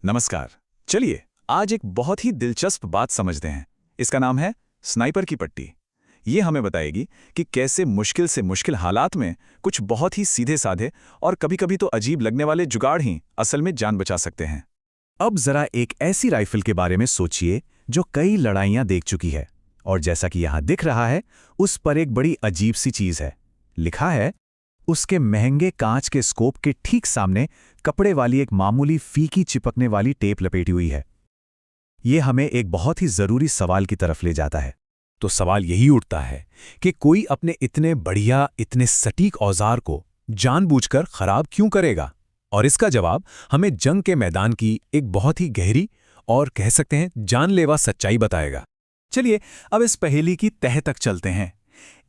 नमस्कार। चलिए आज एक बहुत ही दिलचस्प बात समझते हैं। इसका नाम है स्नाइपर की पट्टी। ये हमें बताएगी कि कैसे मुश्किल से मुश्किल हालात में कुछ बहुत ही सीधे साधे और कभी-कभी तो अजीब लगने वाले जुगाड़ ही असल में जान बचा सकते हैं। अब जरा एक ऐसी राइफल के बारे में सोचिए जो कई लड़ाइयां देख चुकी है, और जैसा कि यहां दिख रहा है उस पर एक बड़ी अजीब सी चीज है। लिखा है, उसके महंगे कांच के स्कोप के ठीक सामने कपड़े वाली एक मामूली फीकी चिपकने वाली टेप लपेटी हुई है। ये हमें एक बहुत ही जरूरी सवाल की तरफ ले जाता है। तो सवाल यही उठता है कि कोई अपने इतने बढ़िया, इतने सटीक औजार को जानबूझकर खराब क्यों करेगा? और इसका जवाब हमें जंग के मैदान की एक बहुत ही गहरी और कह सकते हैं जानलेवा सच्चाई बताएगा। चलिए अब इस पहेली की तह तक चलते हैं।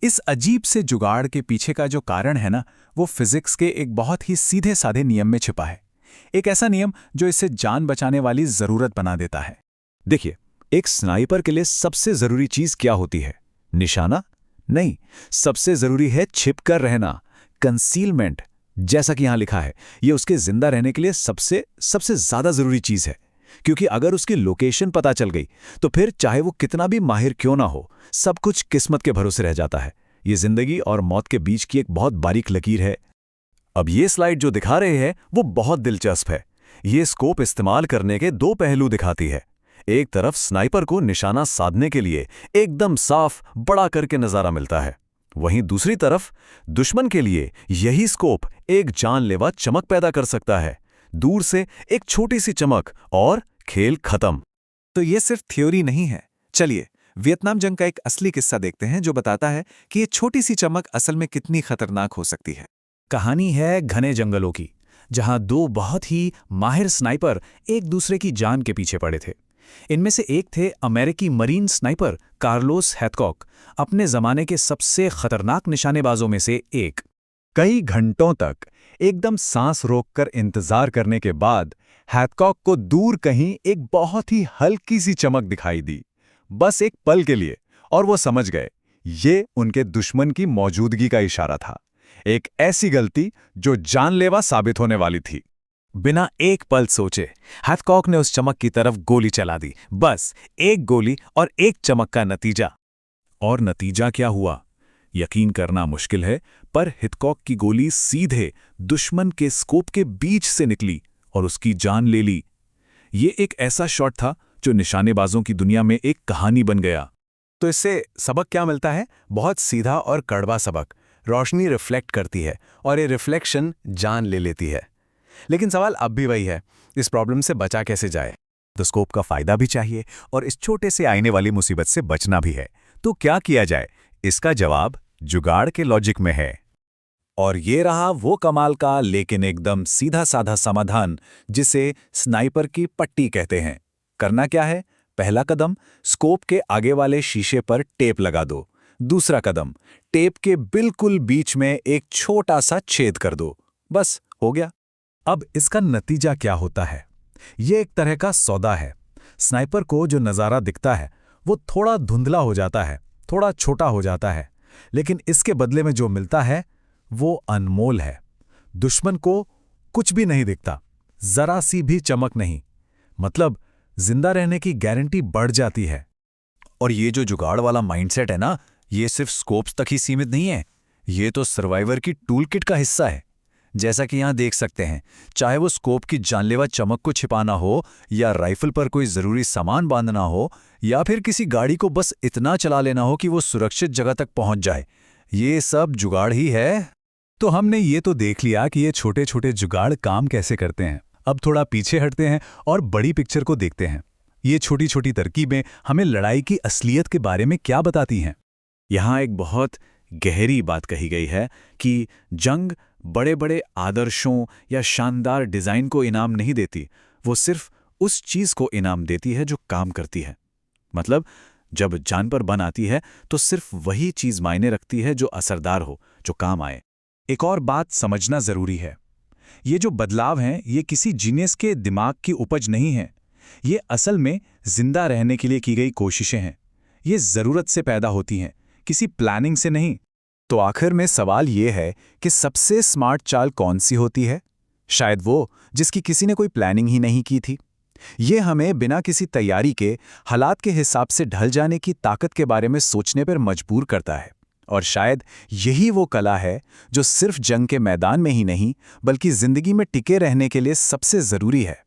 इस अजीब से जुगाड़ के पीछे का जो कारण है ना, वो फिजिक्स के एक बहुत ही सीधे साधे नियम में छिपा है। एक ऐसा नियम जो इसे जान बचाने वाली जरूरत बना देता है। देखिए, एक स्नाइपर के लिए सबसे जरूरी चीज क्या होती है? निशाना? नहीं, सबसे जरूरी है छिपकर रहना, कंसीलमेंट। जैसा कि यहां लिखा है, यह उसके जिंदा रहने के लिए सबसे ज्यादा जरूरी चीज है। क्योंकि अगर उसकी लोकेशन पता चल गई तो फिर चाहे वो कितना भी माहिर क्यों ना हो, सब कुछ किस्मत के भरोसे रह जाता है। ये जिंदगी और मौत के बीच की एक बहुत बारीक लकीर है। अब ये स्लाइड जो दिखा रहे हैं वो बहुत दिलचस्प है। ये स्कोप इस्तेमाल करने के दो पहलू दिखाती है। एक तरफ स्नाइपर को निशाना साधने के लिए एकदम साफ बड़ा करके नजारा मिलता है, वहीं दूसरी तरफ दुश्मन के लिए यही स्कोप एक जानलेवा चमक पैदा कर सकता है। दूर से एक छोटी सी चमक और खेल खत्म। तो ये सिर्फ थ्योरी नहीं है। चलिए वियतनाम जंग का एक असली किस्सा देखते हैं जो बताता है कि ये छोटी सी चमक असल में कितनी खतरनाक हो सकती है। कहानी है घने जंगलों की, जहां दो बहुत ही माहिर स्नाइपर एक दूसरे की जान के पीछे पड़े थे। इनमें से एक थे अमेरिकी मरीन स्नाइपर कार्लोस हैथकॉक, अपने जमाने के सबसे खतरनाक निशानेबाजों में से एक। कई घंटों तक एकदम सांस रोककर इंतजार करने के बाद हैथकॉक को दूर कहीं एक बहुत ही हल्की सी चमक दिखाई दी, बस एक पल के लिए, और वो समझ गए ये उनके दुश्मन की मौजूदगी का इशारा था। एक ऐसी गलती जो जानलेवा साबित होने वाली थी। बिना एक पल सोचे हैथकॉक ने उस चमक की तरफ गोली चला दी। बस एक गोली और एक चमक का नतीजा। और नतीजा क्या हुआ यकीन करना मुश्किल है, पर हैथकॉक की गोली सीधे दुश्मन के स्कोप के बीच से निकली और उसकी जान ले ली। ये एक ऐसा शॉट था जो निशानेबाजों की दुनिया में एक कहानी बन गया। तो इससे सबक क्या मिलता है? बहुत सीधा और कड़वा सबक। रोशनी रिफ्लेक्ट करती है और ये रिफ्लेक्शन जान ले लेती है। लेकिन सवाल अब भी वही है, इस प्रॉब्लम से बचा कैसे जाए? तो स्कोप का फायदा भी चाहिए और इस छोटे से आने वाली मुसीबत से बचना भी है। तो क्या किया जाए? इसका जवाब जुगाड़ के लॉजिक में है। और ये रहा वो कमाल का लेकिन एकदम सीधा साधा समाधान जिसे स्नाइपर की पट्टी कहते हैं। करना क्या है? पहला कदम, स्कोप के आगे वाले शीशे पर टेप लगा दो। दूसरा कदम, टेप के बिल्कुल बीच में एक छोटा सा छेद कर दो। बस हो गया। अब इसका नतीजा क्या होता है? ये एक तरह का सौदा है। स्नाइपर को जो नज़ारा दिखता है वो थोड़ा धुंधला हो जाता है, थोड़ा छोटा हो जाता है, लेकिन इसके बदले में जो मिलता है वो अनमोल है। दुश्मन को कुछ भी नहीं दिखता, जरा सी भी चमक नहीं। मतलब जिंदा रहने की गारंटी बढ़ जाती है। और ये जो जुगाड़ वाला माइंडसेट है ना, ये सिर्फ स्कोप्स तक ही सीमित नहीं है, ये तो सर्वाइवर की टूल किट का हिस्सा है। जैसा कि यहां देख सकते हैं, चाहे वो स्कोप की जानलेवा चमक को छिपाना हो, या राइफल पर कोई जरूरी सामान बांधना हो, या फिर किसी गाड़ी को बस इतना चला लेना हो कि वो सुरक्षित जगह तक पहुंच जाए, ये सब जुगाड़ ही है। तो हमने ये तो देख लिया कि ये छोटे छोटे जुगाड़ काम कैसे करते हैं। अब थोड़ा पीछे हटते हैं और बड़ी पिक्चर को देखते हैं। ये छोटी छोटी तरकीबें हमें लड़ाई की असलियत के बारे में क्या बताती हैं? यहाँ एक बहुत गहरी बात कही गई है कि जंग बड़े बड़े आदर्शों या शानदार डिज़ाइन को इनाम नहीं देती, वो सिर्फ उस चीज़ को इनाम देती है जो काम करती है। मतलब जब जान पर बन आती है तो सिर्फ वही चीज़ मायने रखती है जो असरदार हो, जो काम आए। एक और बात समझना जरूरी है, ये जो बदलाव हैं ये किसी जीनियस के दिमाग की उपज नहीं है। ये असल में जिंदा रहने के लिए की गई कोशिशें हैं। ये ज़रूरत से पैदा होती हैं, किसी प्लानिंग से नहीं। तो आखिर में सवाल ये है कि सबसे स्मार्ट चाल कौन सी होती है? शायद वो जिसकी किसी ने कोई प्लानिंग ही नहीं की थी, ये हमें बिना किसी तैयारी के हालात के हिसाब से ढल जाने की ताकत के बारे में सोचने पर मजबूर करता है। और शायद यही वो कला है जो सिर्फ जंग के मैदान में ही नहीं बल्कि जिंदगी में टिके रहने के लिए सबसे जरूरी है।